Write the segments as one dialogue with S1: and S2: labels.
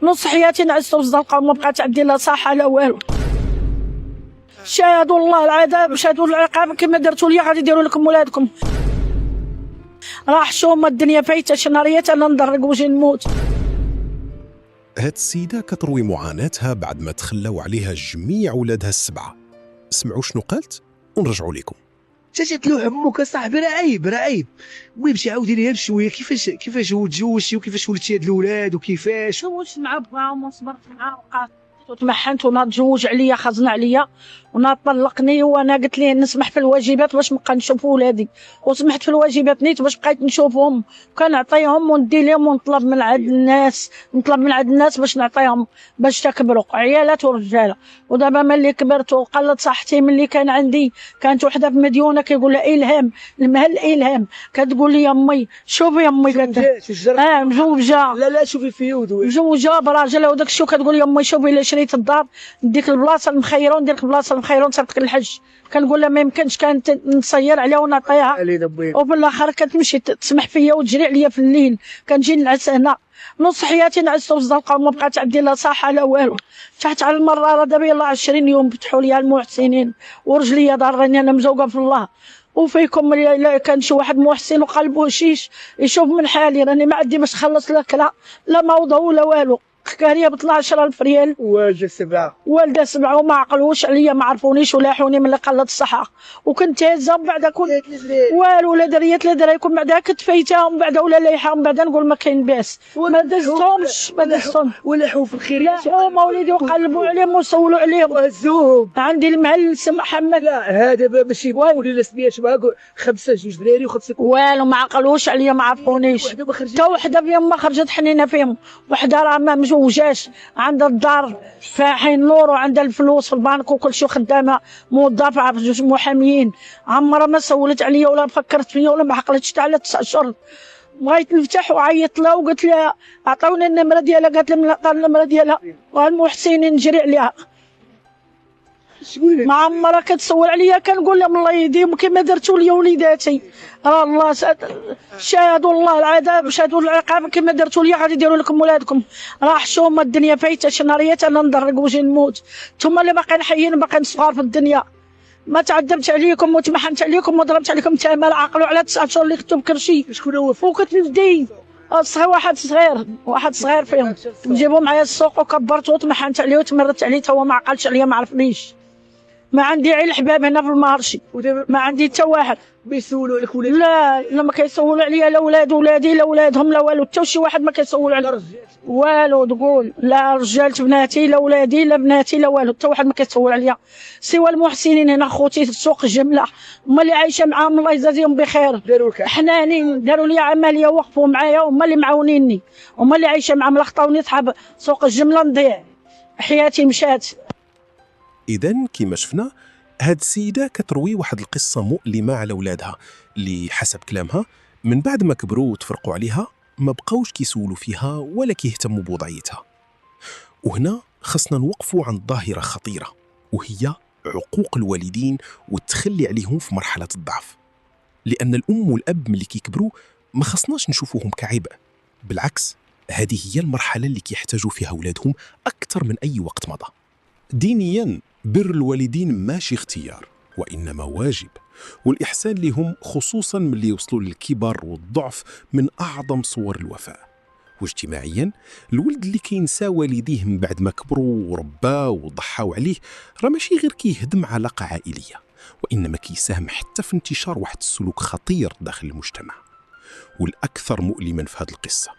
S1: نص حياتي نعست في الزنقه وما بقات عندي لا صحه لا والو. شاهدوا الله العذاب شاهدوا العقاب كما درتوا لي غادي يديروا لكم ولادكم. راح شوما الدنيا فايته شناريات انا ندرق وجهي نموت.
S2: هاد السيدة كتروي معاناتها بعد ما تخلاو عليها جميع ولادها السبعة. سمعوا شنو قالت ونرجعوا لكم.
S3: جات له عمك صاحبي راه عيب. المهم شي عاودي ليها بشويه كيفاش هو تزوجتي وكيفاش ولدتي هاد الاولاد وكيفاش.
S1: تزوجت مع بغاهم وصبرت معاه وتمحنت وناض تزوج عليا خزن عليا وناض طلقني وانا قلت ليه نسمح في الواجبات باش نبقى نشوف ولادي وسمحت في الواجبات نيت باش بقيت نشوفهم كنعطيهم وندي لهم ونطلب من عند الناس باش نعطيهم باش تكبروا عيالات ورجاله. ودابا ملي كبرت وقلت صحتي ملي كان عندي كانت وحده في مديونه كيقول لها الهام المهل الهام كتقول لي امي شوفي امي مزوجه
S3: لا شوفي فيه
S1: مزوجه براجل وداك الشيء كتقول لي امي شوفي الا شريت الدار نديك البلاصه المخيره وندير لك البلاصه المخيره ونصيفطك للحج. كنقول لها ما يمكنش كانت نصير عليها ونعطيها وفي الاخر كتمشي تسمح فيا وتجري عليا في الليل كنجي نعس هنا. نص حياتي نعست في الزنقه وما بقات عندي لا صحه لا والو. تحت على المراره دابا يلاه 20 يوم فتحوا لي المحسنين ورجليا ضارني انا مزوقه في الله. وفيكم الا كان شي واحد محسن وقلبه شيش يشوف من حالي راني ما عندي باش نخلص لا موضه ولا والو. كاريه ب 12,000 ريال والده 7 وما عقلوش عليا ما عرفونيش ولاحوني من اللي قلت الصحه وكنت هازه ومن بعد كون والو لا دريات لا درايكم من بعد كتفيتها ومن بعد ولا لايحه ومن بعد نقول ما كاين باس ما دزتهمش
S3: ولاحوا في الخير
S1: هما وليدي وقلبوا عليهم وسولوا عليهم
S3: وهزوهم.
S1: عندي المهل سم محمد
S3: لا هذا ماشي ولا الاسميه شباب 5 جوج دراري و5
S1: والو ما عقلوش عليا ما عرفونيش حتى وحده فيهم ما خرجت حنينه فيهم وحده راه ما مزوجاش عندها الدار فاحين نور وعندها الفلوس في البنك وكل شيء خدامه موظفه في جوج محاميين عمرها ما سولت عليا ولا فكرت فيا ولا ما عقلتش حتى على 9 اشهر. بغيت نفتح وعيط لها وقلت لها عطاوني النمره ديالها قالت لي عطا النمره ديالها والمحسنين نجري عليها ما عمرها كتسول عليا كنقول لهم الله يهديهم كما درتوا لي وليداتي راه الله شاهدوا الله العذاب شاهدوا العقاب كما درتوا لي غادي يديروا لكم ولادكم. راح شوما الدنيا فايته شناريات انا ندرق وجهي نموت. نتوما اللي باقيين حيين باقيين صغار في الدنيا ما تعذبت عليكم وتمحنت عليكم وضربت عليكم تمال عقلوا على 9 اشهر اللي كنتم بكرشي
S3: شكون هو
S1: وكنت ندي صغير واحد صغير فيهم نجيبو معايا السوق وكبرته وتمحنت عليه وتمرت عليه تا هو ما عقلش عليا ما عرفنيش. ما عندي غير الحباب هنا في المارشي ما عندي حتى واحد
S3: بيسولوا عليك ولاد.
S1: لا ما كيسولوا عليا لا ولادي لا ولادهم لا والو حتى شي واحد ما كيسول عليا والو تقول لا رجالت بناتي لا ولادي لا بناتي لا والو حتى واحد ما كيسول عليا سوى المحسنين هنا خوتي في سوق الجمله هما اللي عايشه معاهم الله يجازيهم بخير حنانين داروا لي عمليه وقفوا معايا هما اللي معاونيني هما اللي عايشه معاهم لخطاوني صحاب سوق الجمله نضيع حياتي مشات.
S2: إذن كما شفنا هاد السيدة كتروي واحد القصة مؤلمة على ولادها اللي حسب كلامها من بعد ما كبروا وتفرقوا عليها ما بقاوش كيسولوا فيها ولا كيهتموا بوضعيتها. وهنا خصنا نوقفوا عن ظاهرة خطيرة وهي عقوق الوالدين والتخلي عليهم في مرحلة الضعف. لأن الأم والأب ملي كيكبروا ما خصناش نشوفوهم كعبء، بالعكس هذه هي المرحلة اللي كيحتاجوا فيها أولادهم أكثر من أي وقت مضى. دينياً بر الوالدين ماشي اختيار وإنما واجب، والإحسان لهم خصوصاً من اللي يوصلوا للكبر والضعف من أعظم صور الوفاء. واجتماعياً الولد اللي كينسى والديه من بعد ما كبروا ورباه وضحاو عليه راه ماشي غير كيهدم علاقة عائلية وإنما كيساهم حتى في انتشار واحد السلوك خطير داخل المجتمع. والأكثر مؤلماً في هذه القصة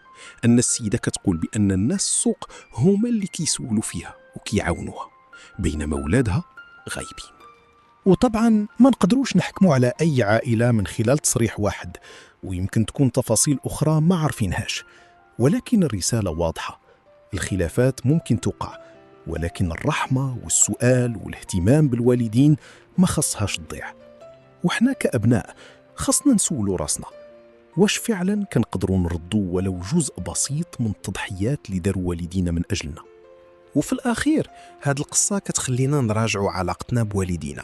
S2: أن السيدة كتقول بأن الناس السوق هما اللي كيسولوا فيها وكيعاونوها بينما أولادها غايبين.
S4: وطبعا ما نقدروش نحكموا على أي عائلة من خلال تصريح واحد ويمكن تكون تفاصيل أخرى ما عارفينهاش، ولكن الرسالة واضحة، الخلافات ممكن توقع ولكن الرحمة والسؤال والاهتمام بالوالدين ما خصهاش تضيع. وإحنا كأبناء خصنا نسولوا راسنا واش فعلا كنقدروا نردوا ولو جزء بسيط من التضحيات اللي داروا والدينا من أجلنا.
S2: وفي الأخير هاد القصة كتخلينا نراجعوا علاقتنا بوالدينا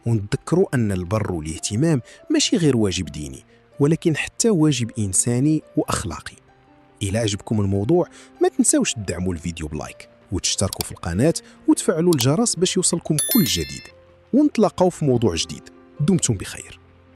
S2: ونتذكروا أن البر والاهتمام ماشي غير واجب ديني ولكن حتى واجب إنساني وأخلاقي.
S4: إلى عجبكم الموضوع ما تنسوش تدعموا الفيديو بلايك وتشتركوا في القناة وتفعلوا الجرس باش يوصلكم كل جديد، ونتلاقاو في موضوع جديد. دمتم بخير.